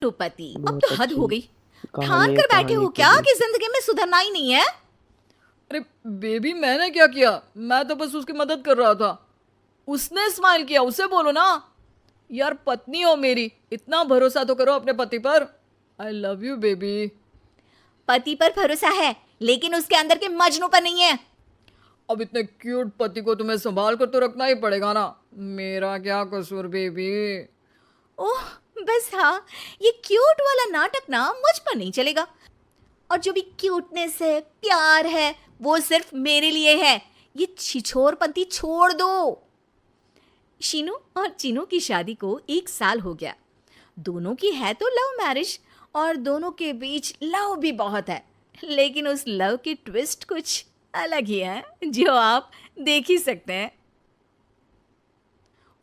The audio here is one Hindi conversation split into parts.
तो पति, अब बहुत तो हद अच्छी हो गई। ठान कहानी है, कर बैठे कहानी हो के क्या लिए। कि जिंदगी में सुधरना ही नहीं है? अरे बेबी, मैंने क्या किया? मैं तो बस उसकी मदद कर रहा था। उसने स्माइल किया, उसे बोलो ना। यार, पत्नी हो मेरी, इतना भरोसा तो करो अपने पति पर। I love you baby. पति पर भरोसा है, लेकिन उसके अंदर के मजनू पर नहीं है। अब इतने क्यूट पति को तुम्हें संभाल कर तो रखना ही पड़ेगा ना। मेरा क्या कसूर बेबी? ओह, बस हाँ, ये क्यूट वाला नाटक ना मुझ पर नहीं चलेगा। और जो भी क्यूटनेस है, प्यार है, वो सिर्फ मेरे लिए है। ये छिछोरपंती छोड़ दो। शीनू और चीनू की शादी को 1 साल हो गया। दोनों की है तो लव मैरिज, और दोनों के बीच लव भी बहुत है। लेकिन उस लव की ट्विस्ट कुछ अलग ही है, जो आप देख ही सकते हैं।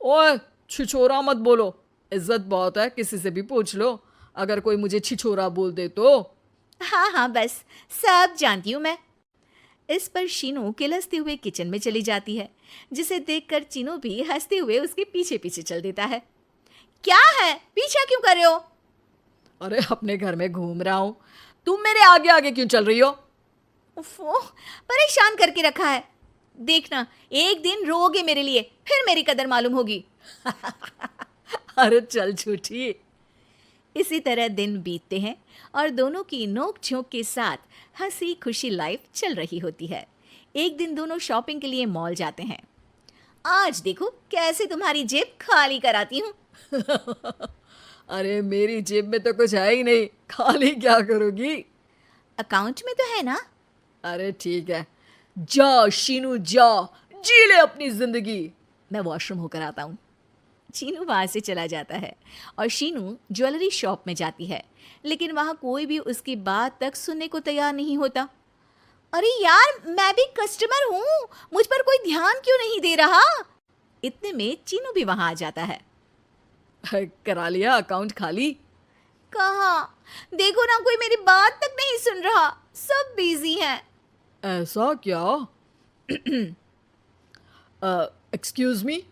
ओए, छिछोरा मत बोलो। इज्जत बहुत है, किसी से भी पूछ लो। अगर कोई मुझे छिछोरा बोल दे तो। हाँ हाँ, बस सब जानती हूँ मैं। इस पर शीनू किलसते हुए किचन में चली जाती है, जिसे देखकर चीनू भी हंसते हुए उसके पीछे पीछे चल देता है। क्या है, पीछा क्यों कर रहे हो? अरे, अपने घर में घूम रहा हूं। तुम मेरे आगे आगे क्यों चल रही हो? उफ़ो, परेशान करके रखा है। देखना, एक दिन रोओगे मेरे लिए, फिर मेरी कदर मालूम होगी। अरे चल झूठी। इसी तरह दिन बीतते हैं और दोनों की नोक झोंक के साथ हंसी खुशी लाइफ चल रही होती है। एक दिन दोनों शॉपिंग के लिए मॉल जाते हैं। आज देखो कैसे तुम्हारी जेब खाली कराती हूँ। अरे, मेरी जेब में तो कुछ है ही नहीं, खाली क्या करोगी? अकाउंट में तो है ना? अरे ठीक है, जा शीनू जा, जी ले अपनी जिंदगी। मैं वॉशरूम होकर आता हूँ। चीनू वहाँ से चला जाता है और शीनू ज्वेलरी शॉप में जाती है, लेकिन वहाँ कोई भी उसकी बात तक सुनने को तैयार नहीं होता। अरे यार, मैं भी कस्टमर हूँ, मुझ पर कोई ध्यान क्यों नहीं दे रहा? इतने में चीनू भी वहाँ आ जाता है। करा लिया अकाउंट खाली? कहाँ? देखो ना, कोई मेरी बात तक नहीं सुन रहा, सब बिजी हैं। ऐसा क्या? Excuse me,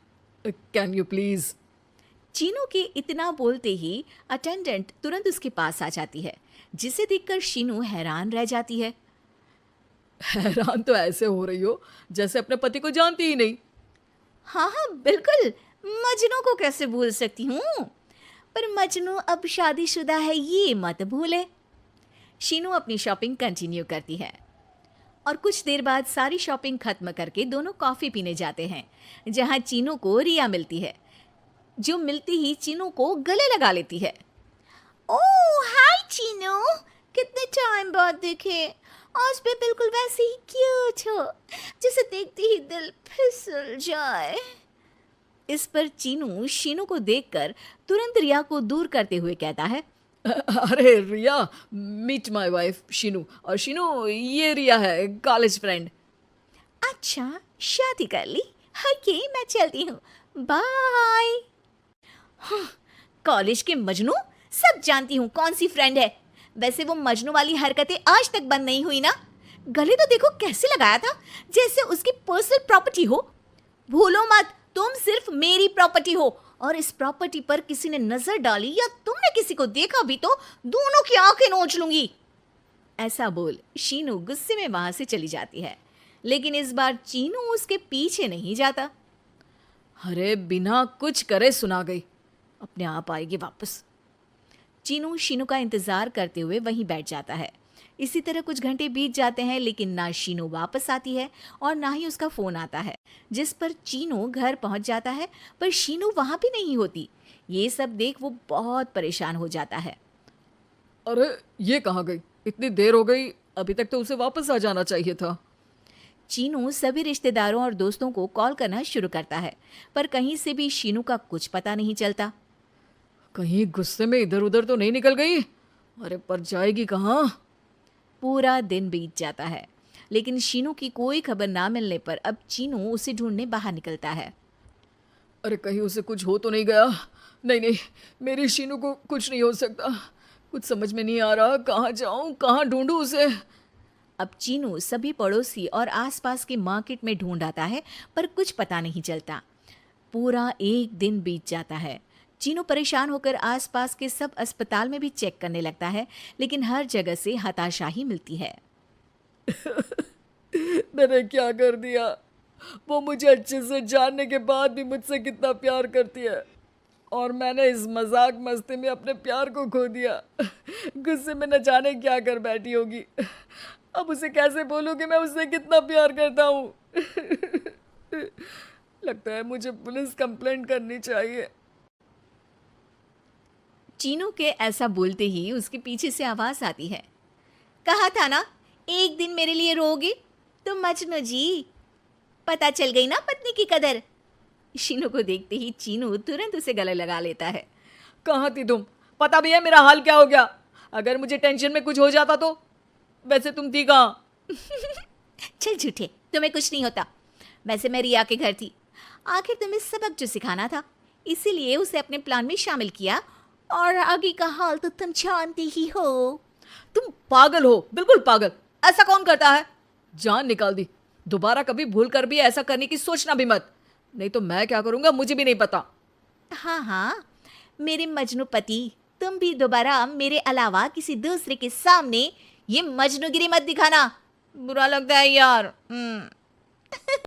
can you please? Chinu के इतना बोलते ही अटेंडेंट तुरंत उसके पास आ जाती है, जिसे देखकर शीनू हैरान रह जाती है। हैरान तो ऐसे हो रही हो जैसे अपने पति को जानती ही नहीं। हाँ हाँ बिल्कुल, मजनू को कैसे भूल सकती हूँ? पर मजनू अब शादीशुदा है, ये मत भूले। शीनू अपनी शॉपिंग कंटिन्यू करती है और कुछ देर बाद सारी शॉपिंग खत्म करके दोनों कॉफ़ी पीने जाते हैं, जहाँ चीनू को रिया मिलती है, जो मिलती ही चीनू को गले लगा लेती है। ओह हाय चीनू, कितने टाइम बाद देखे। आज भी बिल्कुल वैसे ही क्यूट हो, जिसे देखते ही दिल फिसल जाए। इस पर चीनू शीनू को देखकर तुरंत रिया को दूर करते हुए कहता है, अरे रिया, मीट माय वाइफ शीनू। और शीनू, ये रिया है, कॉलेज फ्रेंड। अच्छा, शादी कर ली? ओके, मैं चलती हूँ, बाय। कॉलेज के मजनू, सब जानती हूँ कौन सी फ्रेंड है। वैसे वो मजनू वाली हरकतें आज तक बंद नहीं हुई ना। गले तो देखो कैसे लगाया था, जैसे उसकी पर्सनल प्रॉपर्टी हो। भूलो मत, तुम सिर्फ मेरी प्रॉपर्टी हो, और इस प्रॉपर्टी पर किसी ने नजर डाली या तुमने किसी को देखा भी तो दोनों की आंखें नोच लूंगी। ऐसा बोल शीनू गुस्से में वहां से चली जाती है, लेकिन इस बार चीनू उसके पीछे नहीं जाता। अरे, बिना कुछ करे सुना गई, अपने आप आएगी वापस। चीनू शीनू का इंतजार करते हुए वहीं बैठ जाता है। इसी तरह कुछ घंटे बीत जाते हैं, लेकिन ना शीनू वापस आती है और ना ही उसका फोन आता है, जिस पर चीनू घर पहुंच जाता है, पर शीनू वहां भी नहीं होती। ये सब देख वो बहुत परेशान हो जाता है। अरे, ये कहाँ गई? इतनी देर हो गई, अभी तक तो उसे वापस आ जाना चाहिए था। चीनू सभी रिश्तेदारों और दोस्तों को कॉल करना शुरू करता है, पर कहीं से भी शीनू का कुछ पता नहीं चलता। कहीं गुस्से में इधर उधर तो नहीं निकल गई? अरे, पर जाएगी कहाँ? पूरा दिन बीत जाता है, लेकिन शीनू की कोई खबर ना मिलने पर अब चीनू उसे ढूंढने बाहर निकलता है। अरे, कहीं उसे कुछ हो तो नहीं गया? नहीं नहीं, मेरी शीनू को कुछ नहीं हो सकता। कुछ समझ में नहीं आ रहा, कहाँ जाऊँ, कहाँ ढूंढूं उसे। अब चीनू सभी पड़ोसी और आसपास के मार्केट में ढूंढ आता है, पर कुछ पता नहीं चलता। पूरा एक दिन बीत जाता है। चीनू परेशान होकर आसपास के सब अस्पताल में भी चेक करने लगता है, लेकिन हर जगह से हताशा ही मिलती है। मैंने क्या कर दिया? वो मुझे अच्छे से जानने के बाद भी मुझसे कितना प्यार करती है, और मैंने इस मजाक मस्ती में अपने प्यार को खो दिया। गुस्से में न जाने क्या कर बैठी होगी। अब उसे कैसे बोलूं कि मैं उससे कितना प्यार करता हूँ? लगता है मुझे पुलिस कंप्लेंट करनी चाहिए। चीनू के ऐसा बोलते ही उसके पीछे से आवाज आती है, कहा था ना एक दिन मेरे लिए रोगी। तो मजनू जी, पता चल गई ना पत्नी की कदर। शीनू को देखते ही चीनू तुरंत उसे गले लगा लेता है। कहाँ थी तुम? पता भी है मेरा हाल क्या हो गया? अगर मुझे टेंशन में कुछ हो जाता तो? वैसे तुम थी कहाँ? चल झूठे, तुम्हें कुछ नहीं होता। वैसे मैं रिया के घर थी। आखिर तुम्हें सबक जो सिखाना था, इसीलिए उसे अपने प्लान में शामिल किया, और आगे का हाल तो तुम जानते ही हो। तुम पागल हो, बिल्कुल पागल। ऐसा कौन करता है? जान निकाल दी। दोबारा कभी भूल कर भी ऐसा करने की सोचना भी मत, नहीं तो मैं क्या करूंगा मुझे भी नहीं पता। हाँ हाँ, मेरे मजनू पति, तुम भी दोबारा मेरे अलावा किसी दूसरे के सामने ये मजनूगिरी मत दिखाना। बुरा लगता है यार।